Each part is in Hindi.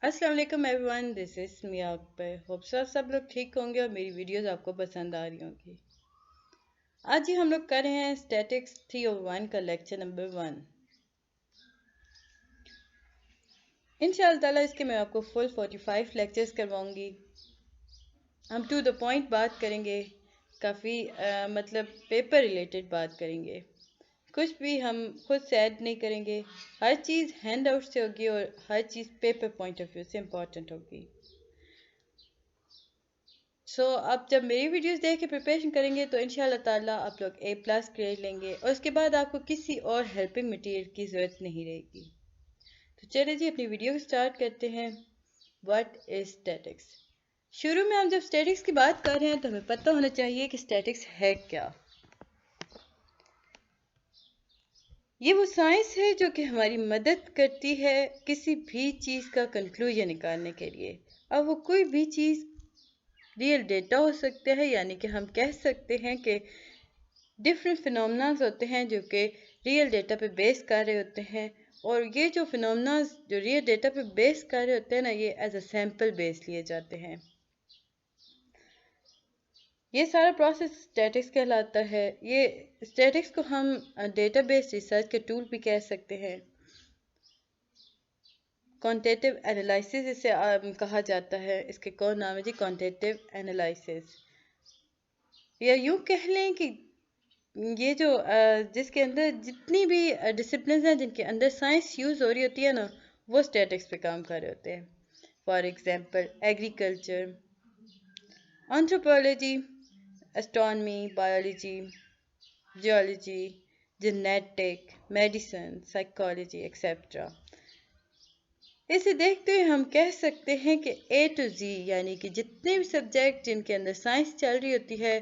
अस्सलाम वालेकुम everyone, this is Mian Akbar. Hope सब लोग ठीक होंगे और मेरी वीडियोस आपको पसंद आ रही होंगी। आज ही हम लोग कर रहे हैं स्टैटिक्स 301 का लेक्चर नंबर 1। इंशाअल्लाह ताला इसके मैं आपको फुल 45 लेक्चर्स करवाऊंगी। हम टू द पॉइंट बात करेंगे, काफ़ी मतलब पेपर रिलेटेड बात करेंगे। कुछ भी हम खुद से ऐड नहीं करेंगे। हर चीज़ हैंड आउट से होगी और हर चीज़ पेपर पॉइंट ऑफ व्यू से इम्पॉर्टेंट होगी। आप जब मेरी वीडियोस देख के प्रिपरेशन करेंगे तो इंशाल्लाह ताला आप लोग A+ ग्रेड लेंगे और उसके बाद आपको किसी और हेल्पिंग मटेरियल की ज़रूरत नहीं रहेगी। तो चलिए जी अपनी वीडियो को स्टार्ट करते हैं। What is statics? शुरू में हम जब स्टैटिक्स की बात कर रहे हैं तो हमें पता होना चाहिए कि स्टैटिक्स है क्या। ये वो साइंस है जो कि हमारी मदद करती है किसी भी चीज़ का कंक्लूजन निकालने के लिए। अब वो कोई भी चीज़ रियल डेटा हो सकता है, यानी कि हम कह सकते हैं कि डिफरेंट फिनोमेनाज होते हैं जो कि रियल डेटा पे बेस कर रहे होते हैं, और ये जो फिनोमेनाज जो रियल डेटा पे बेस कर रहे होते हैं ना, ये एज अ सैम्पल बेस लिए जाते हैं। ये सारा प्रोसेस स्टैटिक्स कहलाता है। ये स्टैटिक्स को हम डेटाबेस रिसर्च के टूल भी कह सकते हैं। क्वांटिटेटिव एनालिसिस इसे कहा जाता है। इसके कौन नाम है जी? Quantitative analysis. या यूँ कह लें कि ये जो जिसके अंदर जितनी भी डिसिप्लिन हैं जिनके अंदर साइंस यूज़ हो रही होती है ना, वो स्टैटिक्स पे काम कर रहे होते हैं। For example agriculture, anthropology, astronomy, biology, geology, genetic, medicine, psychology etcetera. इसे देखते हुए हम कह सकते हैं कि A to Z, यानी कि जितने भी सब्जेक्ट जिनके अंदर साइंस चल रही होती है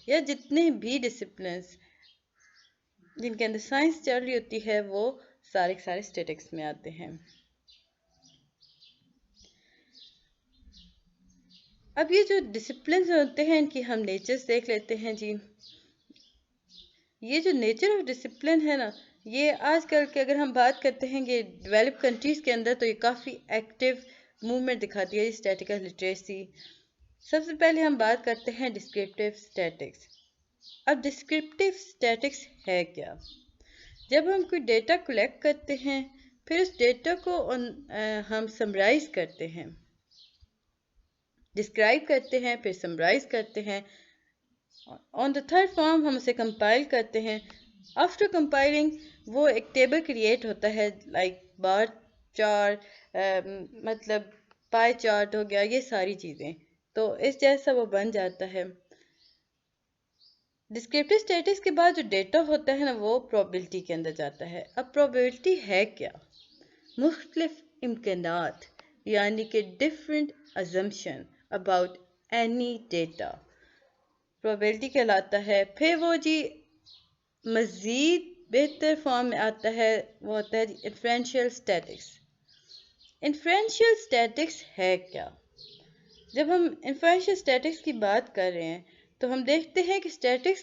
या जितने भी डिसिप्लिन्स जिनके अंदर साइंस चल रही होती है, वो सारे के सारे स्टैटिक्स में आते हैं। अब ये जो डिसिप्लिन होते हैं इनकी हम नेचर्स देख लेते हैं जी। ये जो नेचर ऑफ डिसिप्लिन है ना, ये आजकल के अगर हम बात करते हैं कि डेवलप कंट्रीज़ के अंदर, तो ये काफ़ी एक्टिव मूवमेंट दिखाती है स्टैटिकल लिटरेसी। सबसे पहले हम बात करते हैं डिस्क्रिप्टिव स्टैटिक्स। अब डिस्क्रिप्टिव स्टैटिक्स है क्या? जब हम कोई डेटा कलेक्ट करते हैं, फिर उस डेटा को हम समराइज करते हैं, डिस्क्राइब करते हैं, फिर समराइज करते हैं। ऑन द थर्ड फॉर्म हम उसे कंपाइल करते हैं। आफ्टर कंपाइलिंग वो एक टेबल क्रिएट होता है, लाइक बार चार्ट, मतलब पाई चार्ट हो गया, ये सारी चीज़ें। तो इस जैसा वो बन जाता है। डिस्क्रिप्टिव स्टेटस के बाद जो डेटा होता है ना, वो प्रोबेबिलिटी के अंदर जाता है। अब प्रोबेबिलिटी है क्या? मुख्तलिफ इम्कानात, यानी कि different assumption about any data, probability कहलाता है। फिर वो जी मज़ीद बेहतर फॉर्म में आता है, वो होता है इन्फ्रेंशियल स्टैटिक्स। इन्फ्रेंशियल स्टैटिक्स है क्या? जब हम इन्फ्रेंशियल स्टैटिक्स की बात कर रहे हैं तो हम देखते हैं कि स्टैटिक्स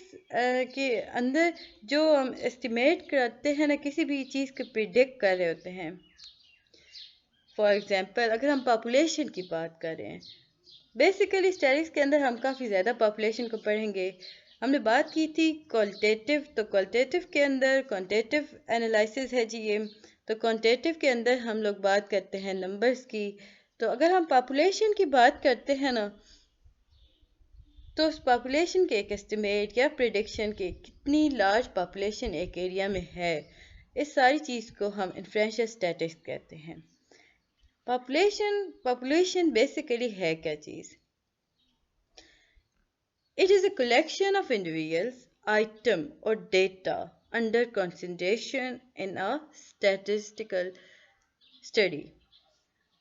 के अंदर जो हम एस्टिमेट करते हैं ना, किसी भी चीज़ को प्रिडिक्ट कर रहे होते हैं। फॉर एग्जांपल अगर हम पॉपुलेशन की बात कर रहे हैं, बेसिकली स्टैटिक्स के अंदर हम काफ़ी ज़्यादा पॉपुलेशन को पढ़ेंगे। हमने बात की थी क्वालिटेटिव, तो क्वालिटेटिव के अंदर क्वांटिटेटिव एनालिसिस है जी ये। तो क्वांटिटेटिव के अंदर हम लोग बात करते हैं नंबर्स की। तो अगर हम पॉपुलेशन की बात करते हैं ना, तो उस पॉपुलेशन के एक एस्टिमेट या प्रिडिक्शन के कितनी लार्ज पॉपुलेशन एक एरिया में है, इस सारी चीज़ को हम इन्फ्रेंशियल स्टैटिक्स कहते हैं। पॉपुलेशन बेसिकली है क्या चीज़? It is a collection of individuals, item or data under consideration in a statistical study.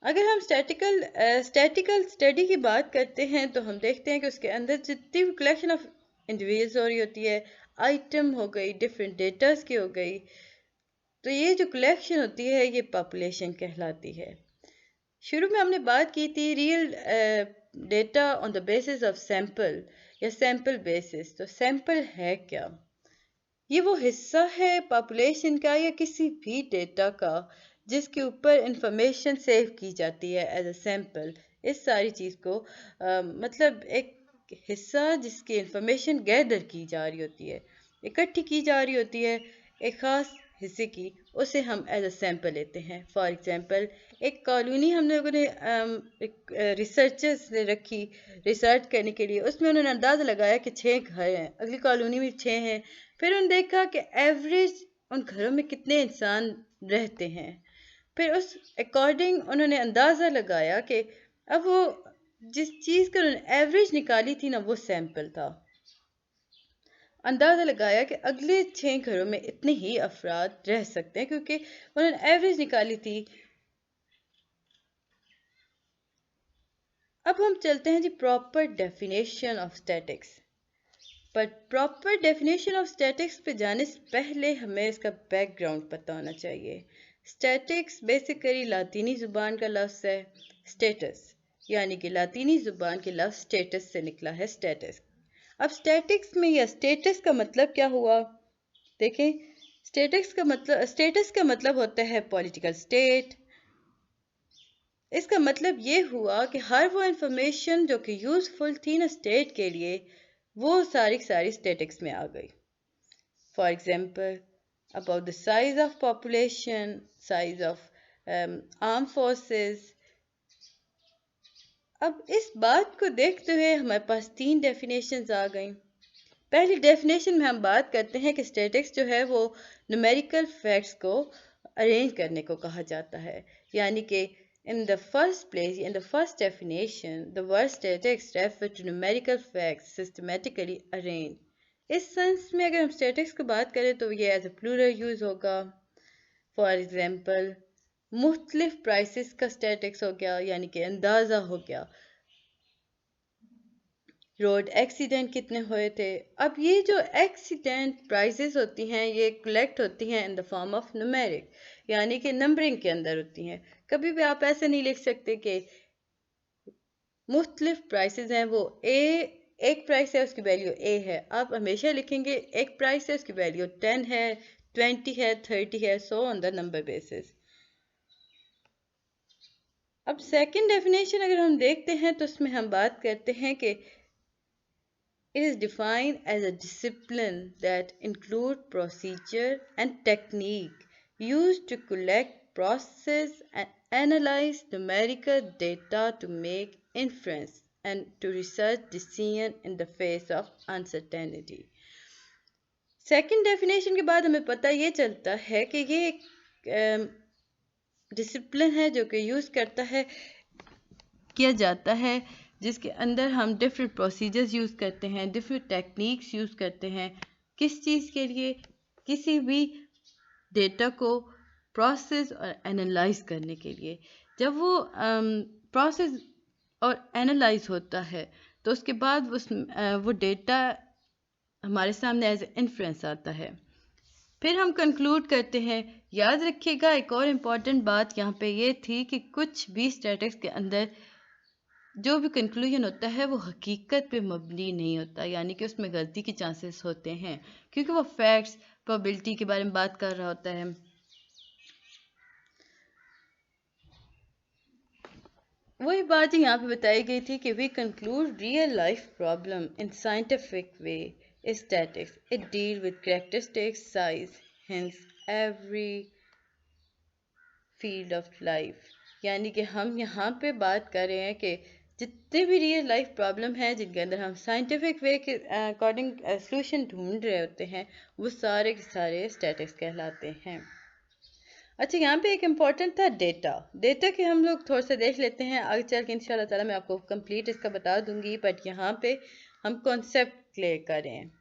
अगर हम स्टैटिकल स्टडी की बात करते हैं तो हम देखते हैं कि उसके अंदर जितनी भी कलेक्शन ऑफ इंडिविजुअल्स हो रही होती है, आइटम हो गई, डिफरेंट डेटास की हो गई, तो ये जो कलेक्शन होती है ये पॉपुलेशन कहलाती है। शुरू में हमने बात की थी real data on the basis of sample या सैंपल बेसिस। तो सैंपल है क्या? ये वो हिस्सा है पॉपुलेशन का या किसी भी डेटा का जिसके ऊपर इंफॉर्मेशन सेव की जाती है एज अ सैंपल। इस सारी चीज़ को मतलब एक हिस्सा जिसकी इंफॉर्मेशन गैदर की जा रही होती है, इकट्ठी की जा रही होती है एक ख़ास हिस्से की, उसे हम एज अ सैंपल लेते हैं। फॉर एग्जांपल एक कॉलोनी हम लोगों ने एक रिसर्चर्स ने रखी रिसर्च करने के लिए, उसमें उन्होंने अंदाज़ा लगाया कि 6 घर हैं, अगली कॉलोनी में 6 हैं। फिर उन्होंने देखा कि एवरेज उन घरों में कितने इंसान रहते हैं। फिर उस अकॉर्डिंग उन्होंने अंदाज़ा लगाया कि अब वो जिस चीज़ का उन्होंने एवरेज निकाली थी ना, वो सैंपल था। अंदाज़ा लगाया कि अगले 6 घरों में इतने ही अफराद रह सकते हैं, क्योंकि उन्होंने एवरेज निकाली थी। अब हम चलते हैं जी प्रॉपर डेफिनेशन ऑफ स्टैटिक्स पर। प्रॉपर डेफिनेशन ऑफ स्टैटिक्स पे जाने से पहले हमें इसका बैकग्राउंड पता होना चाहिए। स्टैटिक्स बेसिकली लातीनी ज़ुबान का लफ्ज़ है स्टेटस, यानी कि लातीनी ज़ुबान के लफ्ज़ स्टेटस से निकला है स्टेटस। अब स्टैटिक्स में या स्टेटस का मतलब क्या हुआ? देखें, स्टेटस का मतलब होता है पॉलिटिकल स्टेट। इसका मतलब ये हुआ कि हर वो इंफॉर्मेशन जो कि यूजफुल थी ना स्टेट के लिए, वो सारी सारी स्टैटिक्स में आ गई। For example about the size of population, size of arm forces. अब इस बात को देखते हुए हमारे पास 3 डेफिनेशंस आ गई। पहली डेफिनेशन में हम बात करते हैं कि स्टैटिक्स जो है वो न्यूमेरिकल फैक्ट्स को अरेंज करने को कहा जाता है, यानी कि in the first place, in the first definition, the word statics refer to numerical facts systematically arranged. इस सेंस में अगर हम स्टैटिक्स की बात करें तो ये एज ए प्लूरल यूज होगा। फॉर एग्जांपल मुख्तलिफ प्राइसेस का स्टैटिक्स हो गया, यानी कि अंदाज़ा हो गया रोड एक्सीडेंट कितने हुए थे। अब ये जो एक्सीडेंट प्राइसेस होती हैं ये कलेक्ट होती हैं in the form of numeric, यानी कि नंबरिंग के अंदर होती हैं। कभी भी आप ऐसे नहीं लिख सकते कि मुख्तलिफ प्राइसेस हैं, वो एक प्राइस है उसकी वैल्यू ए है। आप हमेशा लिखेंगे एक प्राइस है उसकी वैल्यू 10 है, 20 है, 30 है, so on the number basis. अब सेकंड डेफिनेशन अगर हम देखते हैं तो उसमें हम बात करते हैं कि it is defined as a discipline that includes procedure and technique used to collect, process, and analyze numerical data to make inference and to research decision in the face of uncertainty. Second definition के बाद हमें पता ये चलता है कि ये एक डिसिप्लिन है जो कि यूज़ करता है किया जाता है, जिसके अंदर हम डिफरेंट प्रोसीजर्स यूज़ करते हैं, डिफरेंट टेक्निक्स यूज़ करते हैं। किस चीज़ के लिए? किसी भी डेटा को प्रोसेस और एनालाइज करने के लिए। जब वो प्रोसेस और एनालाइज होता है तो उसके बाद वो डेटा हमारे सामने एज इन्फ्रेंस आता है। फिर हम कंक्लूड करते हैं। याद रखिएगा एक और इम्पॉर्टेंट बात यहाँ पे ये थी कि कुछ भी स्टैटिक्स के अंदर जो भी कंक्लूजन होता है वो हकीकत पे मबनी नहीं होता, यानी कि उसमें गलती के चांसेस होते हैं, क्योंकि वो फैक्ट्स प्रोबेबिलिटी के बारे में बात कर रहा होता है। वही बात यहाँ पे बताई गई थी कि we conclude real life problem in scientific way statistics it deal with characteristics size hence every field of life, यानी कि हम यहाँ पे बात कर रहे हैं कि जितने भी रियल लाइफ प्रॉब्लम हैं जिनके अंदर हम साइंटिफिक वे के अकॉर्डिंग सॉल्यूशन ढूंढ रहे होते हैं, वो सारे के सारे स्टैटिक्स कहलाते हैं। अच्छा, यहाँ पे एक इम्पॉर्टेंट था डेटा के हम लोग थोड़ा सा देख लेते हैं, आगे चल के इंशाल्लाह ताला मैं आपको कंप्लीट इसका बता दूंगी, बट यहाँ पे हम कॉन्सेप्ट क्लियर करें।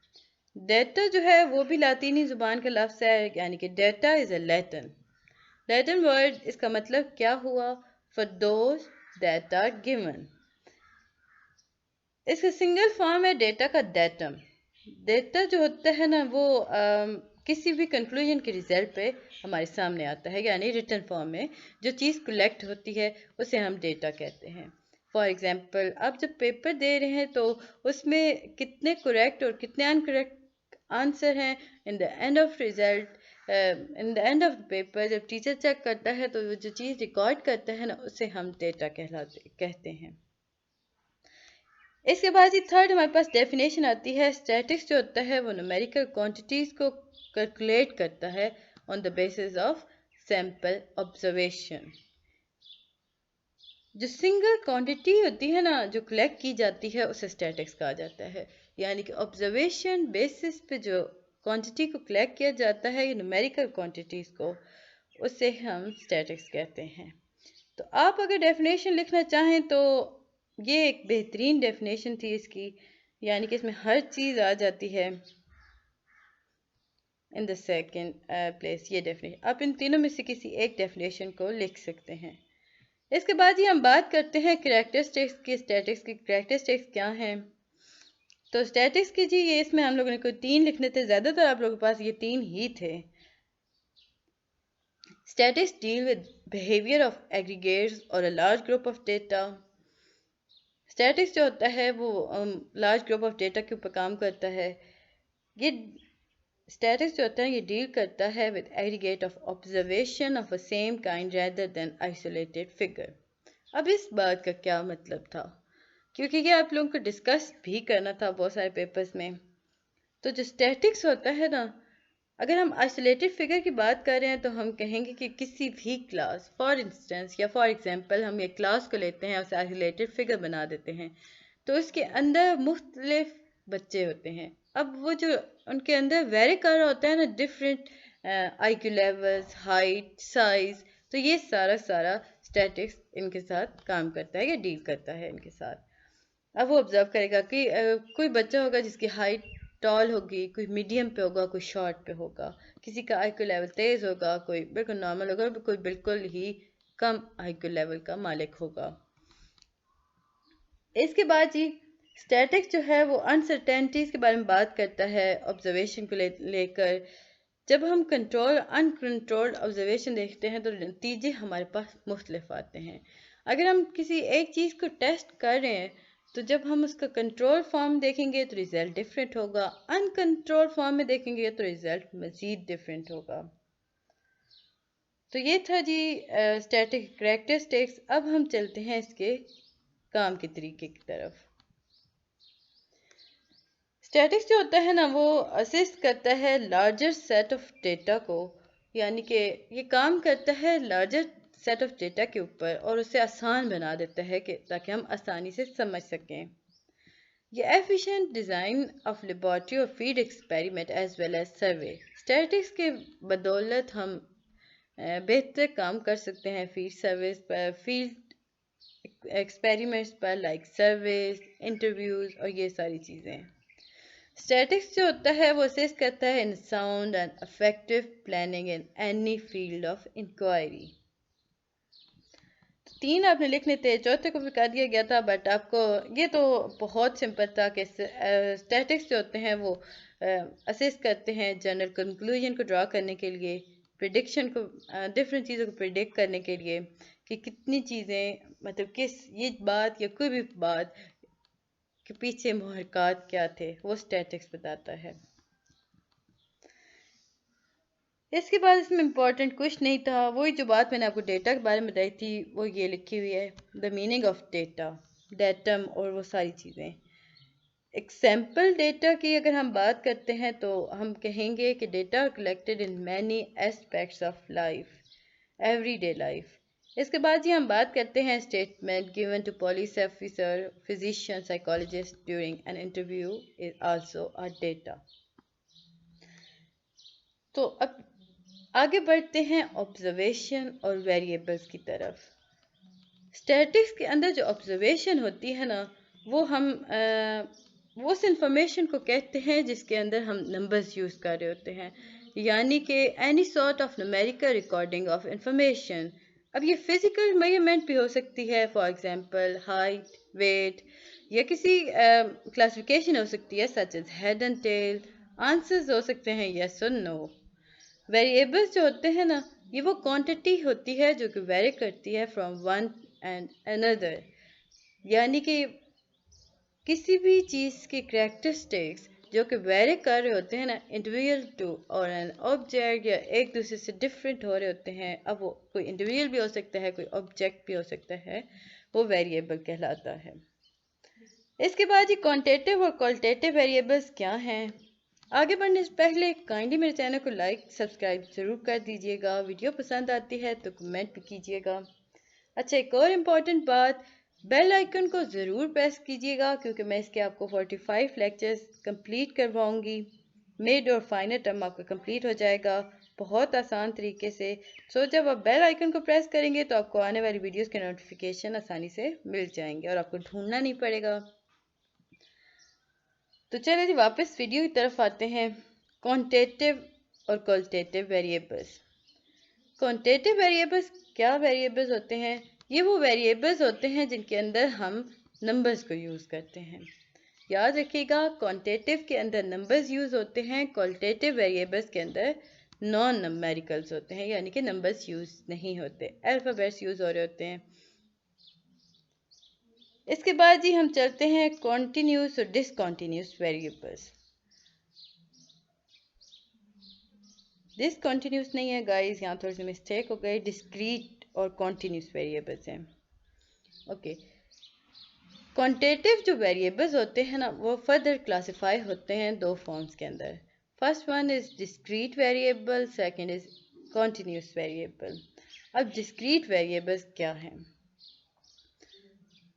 डेटा जो है वो भी लातीनी ज़ुबान का लफ्ज़ है, यानी कि data is a Latin word. इसका मतलब क्या हुआ? For those that are given. इसका सिंगल फॉर्म है डेटा का डेटम। डेटा जो होता है ना वो किसी भी कंक्लूजन के रिजल्ट पे हमारे सामने आता है, यानी रिटन फॉर्म में जो चीज़ कलेक्ट होती है उसे हम डेटा कहते हैं। फॉर एग्जांपल आप जब पेपर दे रहे हैं तो उसमें कितने करेक्ट और कितने अनकरेक्ट आंसर हैं in the end of result in the end of the paper जब टीचर चेक करता है तो वो जो चीज़ रिकॉर्ड करता है ना उसे हम डेटा कहते हैं। इसके बाद ही थर्ड हमारे पास डेफिनेशन आती है। स्टैटिक्स जो होता है वो न्यूमेरिकल क्वांटिटीज़ को कैलकुलेट करता है on the basis of sample observation. जो सिंगल क्वांटिटी होती है ना जो कलेक्ट की जाती है उसे स्टैटिक्स कहा जाता है। यानी कि ऑब्जर्वेशन बेसिस पे जो क्वांटिटी को कलेक्ट किया जाता है ये न्यूमेरिकल क्वांटिटीज़ को, उसे हम स्टैटिक्स कहते हैं। तो आप अगर डेफिनेशन लिखना चाहें तो ये एक बेहतरीन डेफिनेशन थी इसकी, यानी कि इसमें हर चीज़ आ जाती है इन द सेकेंड प्लेस। ये डेफिनेशन आप इन तीनों में से किसी एक डेफिनेशन को लिख सकते हैं। इसके बाद ही हम बात करते हैं कैरेक्टरिस्टिक्स की। स्टैटिक्स की कैरेक्टरिस्टिक्स क्या हैं? तो स्टैटिक्स की जी ये इसमें हम लोगों ने कोई 3 लिखने थे, ज़्यादातर आप लोगों के पास ये 3 ही थे। Statistics deal with behavior of aggregates or a large group of data. Statistics जो होता है वो large group of data के ऊपर काम करता है। ये statistics जो होता है ये डील करता है with aggregate of observation of a same kind rather than isolated figure. अब इस बात का क्या मतलब था? क्योंकि ये आप लोगों को डिस्कस भी करना था बहुत सारे पेपर्स में। तो जो स्टैटिक्स होता है ना, अगर हम आइसोलेटेड फिगर की बात कर रहे हैं तो हम कहेंगे कि किसी भी क्लास, फॉर इंस्टेंस या फॉर एग्जांपल हम एक क्लास को लेते हैं, उसे आइसोलेटेड फिगर बना देते हैं, तो इसके अंदर मुख्तलिफ बच्चे होते हैं। अब वो जो उनके अंदर वेरी कर रहा होता है ना, different IQ levels, height, size, तो ये सारा स्टैटिक्स इनके साथ काम करता है या डील करता है इनके साथ। अब वो ऑब्जर्व करेगा कि कोई बच्चा होगा जिसकी हाइट टॉल होगी, कोई मीडियम पे होगा, कोई शॉर्ट पे होगा, किसी का IQ लेवल तेज होगा, कोई बिल्कुल नॉर्मल होगा, कोई बिल्कुल ही कम IQ लेवल का मालिक होगा। इसके बाद जी स्टैटिक्स जो है वो अनसर्टेनिटीज के बारे में बात करता है ऑब्जर्वेशन को लेकर। जब हम कंट्रोल अनकंट्रोल्ड ऑब्जर्वेशन देखते हैं तो नतीजे हमारे पास मुख्तलिफ आते हैं। अगर हम किसी एक चीज़ को टेस्ट कर रहे हैं तो जब हम उसका कंट्रोल फॉर्म देखेंगे तो रिजल्ट डिफरेंट होगा, अनकंट्रोल फॉर्म में देखेंगे तो रिजल्ट मजीद डिफरेंट होगा। तो ये था जी स्टैटिक कैरेक्टरिस्टिक्स। अब हम चलते हैं इसके काम के तरीके की तरफ। स्टैटिक्स जो होता है ना वो असिस्ट करता है लार्जर सेट ऑफ डेटा को, यानी कि ये काम करता है लार्जर सेट ऑफ डेटा के ऊपर और उसे आसान बना देता है कि ताकि हम आसानी से समझ सकें। ये एफिशिएंट डिज़ाइन ऑफ लेबॉर्ट्री और field experiment as well as survey. Statics के बदौलत हम बेहतर काम कर सकते हैं फील्ड सर्विस पर, फील्ड एक्सपेरिमेंट्स पर, लाइक सर्वेज, इंटरव्यूज़ और ये सारी चीज़ें। स्टैटिक्स जो होता है वो असिस्ट करता है in sound and effective planning in any field of inquiry. 3 आपने लिखने थे, चौथे को भी कर दिया गया था, बट आपको ये तो बहुत सिंपल था कि स्टैटिक्स जो होते हैं वो असिस्ट करते हैं जनरल कंक्लूजन को ड्रा करने के लिए, प्रिडिक्शन को, डिफरेंट चीज़ों को प्रिडिक्ट करने के लिए कि कितनी चीज़ें, मतलब किस ये बात या कोई भी बात के पीछे मुहरकात क्या थे, वो स्टैटिक्स बताता है। इसके बाद इसमें इम्पोर्टेंट कुछ नहीं था, वही जो बात मैंने आपको डेटा के बारे में बताई थी वो ये लिखी हुई है, the meaning of data, datum और वो सारी चीज़ें। एग्जाम्पल डेटा की अगर हम बात करते हैं तो हम कहेंगे कि data collected in many aspects of life, everyday life. इसके बाद ही हम बात करते हैं statement given to police officer, physician, psychologist during an interview is also a data. तो अब आगे बढ़ते हैं ऑब्जर्वेशन और वेरिएबल्स की तरफ। स्टैटिक्स के अंदर जो ऑब्जर्वेशन होती है ना वो हम वो उस इंफॉर्मेशन को कहते हैं जिसके अंदर हम नंबर्स यूज़ कर रहे होते हैं, यानी कि any sort of numerical recording of information. अब ये फिजिकल मेजरमेंट भी हो सकती है, फॉर एग्जांपल हाइट, वेट, या किसी क्लासिफिकेशन हो सकती है such as head and tail. Answers हो सकते हैं यस और नो। वेरिएबल्स जो होते हैं ना ये वो क्वांटिटी होती है जो कि वेरी करती है फ्रॉम वन एंड अनदर, यानी कि किसी भी चीज़ की कैरेक्टरिस्टिक्स जो कि वेरी कर रहे होते हैं ना इंडिविजुअल टू और एन ऑब्जेक्ट, या एक दूसरे से डिफरेंट हो रहे होते हैं, अब वो कोई इंडिविजुअल भी हो सकता है, कोई ऑब्जेक्ट भी हो सकता है, वो वेरिएबल कहलाता है। इसके बाद ये क्वांटिटेटिव और क्वालिटेटिव वेरिएबल्स क्या हैं? आगे बढ़ने से पहले काइंडली मेरे चैनल को लाइक सब्सक्राइब ज़रूर कर दीजिएगा, वीडियो पसंद आती है तो कमेंट भी कीजिएगा। अच्छा, एक और इम्पॉर्टेंट बात, बेल आइकन को ज़रूर प्रेस कीजिएगा क्योंकि मैं इसके आपको 45 लेक्चर्स कंप्लीट करवाऊंगी। मिड और फाइनल टर्म आपका कंप्लीट हो जाएगा बहुत आसान तरीके से। सो जब आप बेल आइकन को प्रेस करेंगे तो आपको आने वाली वीडियोस के नोटिफिकेशन आसानी से मिल जाएंगे और आपको ढूंढना नहीं पड़ेगा। तो चलिए जी वापस वीडियो की तरफ आते हैं। क्वांटिटेटिव और क्वालिटेटिव वेरिएबल्स। क्वांटिटेटिव वेरिएबल्स क्या वेरिएबल्स होते हैं? ये वो वेरिएबल्स होते हैं जिनके अंदर हम नंबर्स को यूज़ करते हैं। याद रखिएगा, क्वांटिटेटिव के अंदर नंबर्स यूज़ होते हैं, क्वालिटेटिव वेरिएबल्स के अंदर नॉन नंबरिकल्स होते हैं, यानी कि नंबर्स यूज़ नहीं होते, अल्फ़ाबेट्स यूज़ हो रहे होते हैं। इसके बाद जी हम चलते हैं कॉन्टिन्यूस और डिसकॉन्टिन्यूस वेरिएबल्स। डिसकॉन्टिन्यूस नहीं है गाइस, यहाँ थोड़ी सी मिस्टेक हो गई, डिस्क्रीट और कॉन्टिन्यूस वेरिएबल्स हैं। ओके, क्वांटिटेटिव जो वेरिएबल्स होते हैं ना वो फर्दर क्लासिफाई होते हैं दो फॉर्म्स के अंदर। First one is discrete variable, second is continuous variable. अब डिस्क्रीट वेरिएबल्स क्या हैं?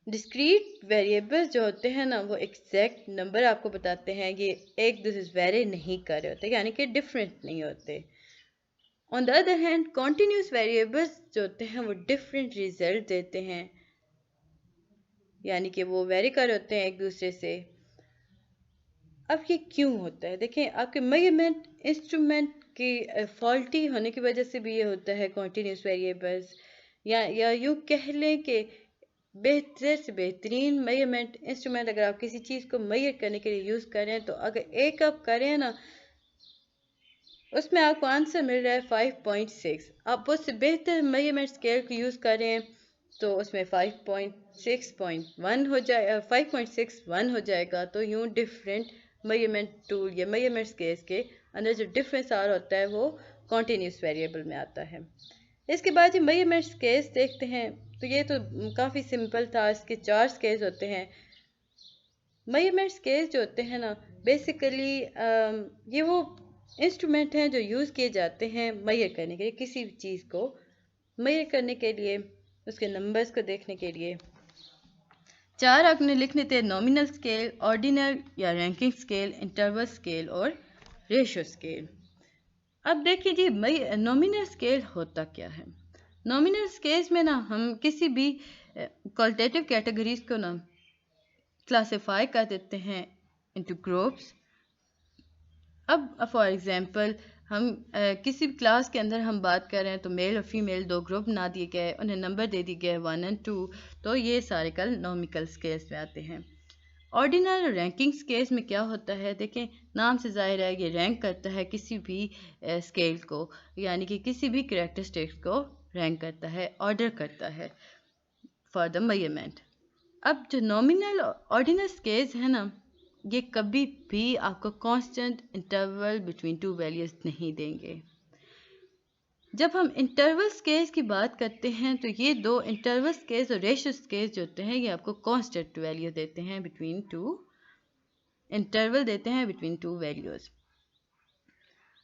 डिस्क्रीट वेरिएबल्स जो होते हैं ना वो एग्जैक्ट नंबर आपको बताते हैं, ये एक दूसरे से वेरी नहीं कर रहे होते, यानी कि डिफरेंट नहीं होते। On the other hand continuous variables जो होते हैं वो डिफरेंट रिजल्ट देते हैं, यानी कि वो वेरी कर होते हैं एक दूसरे से। अब ये क्यों होता है? देखें, आपके मेजरमेंट इंस्ट्रूमेंट की फॉल्टी होने की वजह से भी ये होता है कॉन्टिन्यूस वेरिएबल्स, या यूँ कह लें कि बेहतर से बेहतरीन मेजरमेंट इंस्ट्रूमेंट अगर आप किसी चीज़ को मेजर करने के लिए यूज़ करें, तो अगर एक आप करें ना उसमें आपको आंसर मिल रहा है 5.6, आप उससे बेहतर मेजरमेंट स्केल को यूज़ करें तो उसमें 5.6.1 हो जाए 5.61 हो जाएगा। तो यूँ डिफरेंट मेजरमेंट टूल या मेजरमेंट स्केल्स के अंदर जो डिफरेंस आ रहा होता है वो कॉन्टिन्यूस वेरिएबल में आता है। इसके बाद ये मेजरमेंट स्केल्स देखते हैं, तो ये तो काफ़ी सिंपल था। इसके 4 स्केल्स होते हैं। मेजरमेंट स्केल्स जो होते हैं ना बेसिकली ये वो इंस्ट्रूमेंट हैं जो यूज़ किए जाते हैं मेजर करने के लिए, किसी भी चीज़ को मेजर करने के लिए, उसके नंबर्स को देखने के लिए। 4 आपने लिखने थे: नॉमिनल स्केल, ऑर्डिनल या रैंकिंग स्केल, इंटरवल स्केल और रेशियो स्केल। अब देखिए जी नॉमिनल स्केल होता क्या है। नॉमिनल स्केल्स में ना हम किसी भी क्वालिटेटिव कैटेगरीज को ना क्लासिफाई कर देते हैं इनटू ग्रुप्स। अब फॉर एग्जांपल हम किसी भी क्लास के अंदर हम बात कर रहे हैं तो मेल और फीमेल दो ग्रुप बना दिए गए, उन्हें नंबर दे दिए गए 1 और 2, तो ये सारे कल नॉमिकल स्केल्स में आते हैं। ऑर्डिनल और रैंकिंग स्केल्स में क्या होता है? देखें, नाम से जाहिर है ये रैंक करता है किसी भी स्केल को, यानी कि किसी भी कैरेक्टरिस्टिक्स को रैंक करता है, ऑर्डर करता है फॉर द मेजरमेंट। अब जो नॉमिनल ऑर्डिनल स्केल्स है ना ये कभी भी आपको constant interval between two values नहीं देंगे। जब हम इंटरवल स्केल्स की बात करते हैं तो ये दो इंटरवल स्केल्स और रेशियो स्केल्स जो होते हैं ये आपको कांस्टेंट वैल्यू देते हैं बिटवीन टू, इंटरवल देते हैं बिटवीन टू वैल्यूज।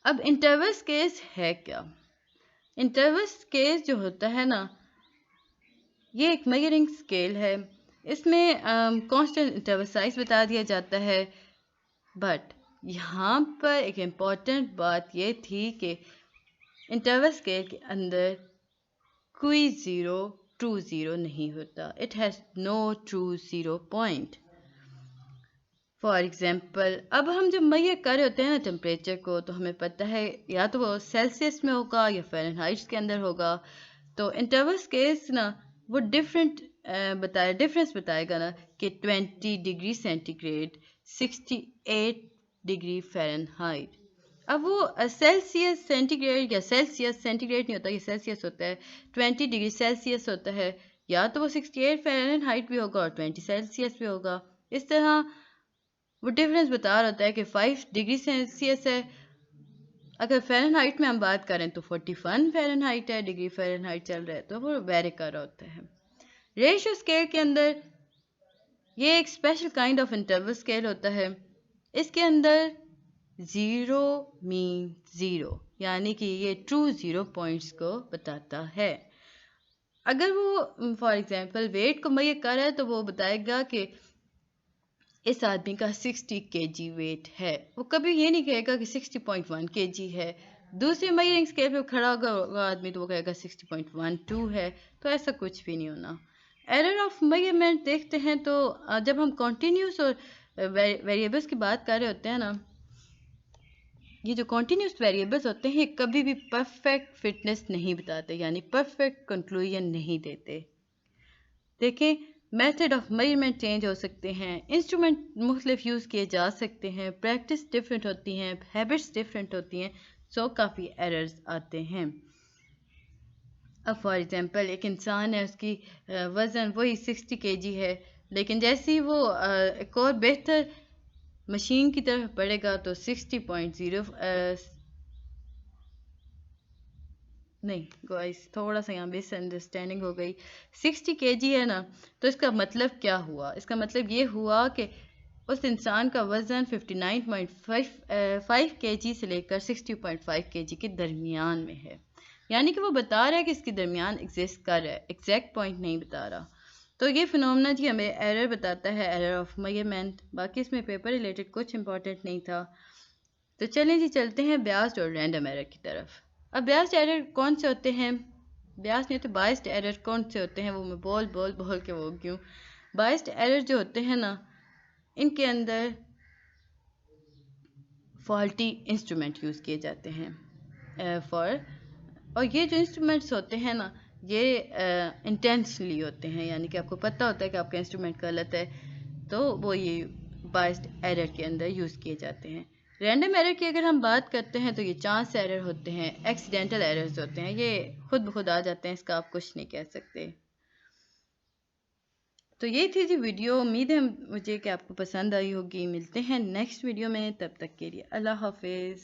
अब इंटरवल स्केल्स है क्या? इंटरवल स्केल्स जो होता है ना ये एक मेजरिंग स्केल है। इसमें कांस्टेंट इंटरवल साइज बता दिया जाता है, बट यहाँ पर एक इम्पॉर्टेंट बात ये थी कि इंटरवल स्केल के अंदर कोई ज़ीरो ट्रू ज़ीरो नहीं होता। It has no true zero point. For example अब हम जब मेजर कर रहे होते हैं ना टेम्परेचर को, तो हमें पता है या तो वो सेल्सियस में होगा या फ़ारेनहाइट के अंदर होगा। तो इंटरवल स्केल्स ना वो डिफरेंस बताएगा ना कि 20 डिग्री सेंटीग्रेड 68 डिग्री फ़ारेनहाइट। अब वो सेल्सियस सेंटीग्रेड या सेल्सियस सेंटीग्रेड नहीं होता, ये सेल्सियस होता है। 20 डिग्री सेल्सियस होता है, या तो वो 68 फ़ारेनहाइट भी होगा और 20 सेल्सियस भी होगा। इस तरह वो डिफरेंस बता रहा होता है कि 5 डिग्री सेल्सियस है। अगर फ़ारेनहाइट में हम बात करें तो 41 फ़ारेनहाइट है, डिग्री फ़ारेनहाइट चल रहा है, तो वो वेरी कर रहा होता है। रेशियो स्केल के अंदर ये एक special kind of interval scale होता है। इसके अंदर 0 मीन 0, यानी कि ये ट्रू 0 पॉइंट्स को बताता है। अगर वो फॉर एग्जांपल वेट को मेजर कर रहा है तो वो बताएगा कि इस आदमी का 60 kg वेट है। वो कभी ये नहीं कहेगा कि 60.1 kg है। दूसरे मेजरिंग स्केल पे खड़ा होगा आदमी तो वो कहेगा 60.12 है। तो ऐसा कुछ भी नहीं होना। एरर ऑफ मेजरमेंट देखते हैं तो जब हम कॉन्टीन्यूस और वेरिएबल्स की बात कर रहे होते हैं ना, ये जो कॉन्टीन्यूस वेरिएबल्स होते हैं कभी भी परफेक्ट फिटनेस नहीं बताते, यानी परफेक्ट कंक्लूजन नहीं देते। देखें, मेथड ऑफ मेजरमेंट चेंज हो सकते हैं, इंस्ट्रूमेंट मुख्तलिफ यूज़ किए जा सकते हैं, प्रैक्टिस डिफरेंट होती हैं, हैबिट्स डिफरेंट होती हैं, सो काफ़ी एरर्स आते हैं। अब फॉर एग्जांपल एक इंसान है, उसकी वज़न वही 60 kg है, लेकिन जैसे ही वो एक और बेहतर मशीन की तरफ बढ़ेगा तो 60.0 नहीं गाइस, थोड़ा सा यहाँ मिसअंडरस्टैंडिंग हो गई। 60 kg है ना, तो इसका मतलब क्या हुआ? इसका मतलब ये हुआ कि उस इंसान का वज़न 59.5 kg से लेकर 60.5 kg के दरमियान में है। यानी कि वो बता रहा है कि इसके दरमियान एग्जिस्ट कर रहा है, एग्जैक्ट पॉइंट नहीं बता रहा। तो ये फिनोमेना जी हमें एरर बताता है, एरर ऑफ मेजरमेंट। बाकी इसमें पेपर रिलेटेड कुछ इंपॉर्टेंट नहीं था। तो चलें जी, चलते हैं ब्यास्ड और रैंडम एरर की तरफ। अब ब्यास्ड एरर कौन से होते हैं? ब्यास्ड नहीं तो बाइस्ड एरर कौन से होते हैं, वो मैं बोल के वो क्यों। बाइस्ड एरर जो होते हैं ना, इनके अंदर फॉल्टी इंस्ट्रूमेंट यूज़ किए जाते हैं और ये जो इंस्ट्रूमेंट्स होते हैं ना, ये इंटेंशनली होते हैं, यानी कि आपको पता होता है कि आपका इंस्ट्रूमेंट गलत है, तो वो ये बाइस्ड एरर के अंदर यूज़ किए जाते हैं। रैंडम एरर की अगर हम बात करते हैं तो ये चांस एरर होते हैं, एक्सीडेंटल एरर्स होते हैं, ये खुद ब खुद आ जाते हैं, इसका आप कुछ नहीं कह सकते। तो ये थी जी वीडियो, उम्मीद है मुझे कि आपको पसंद आई होगी। मिलते हैं नेक्स्ट वीडियो में, तब तक के लिए अल्लाह हाफिज़।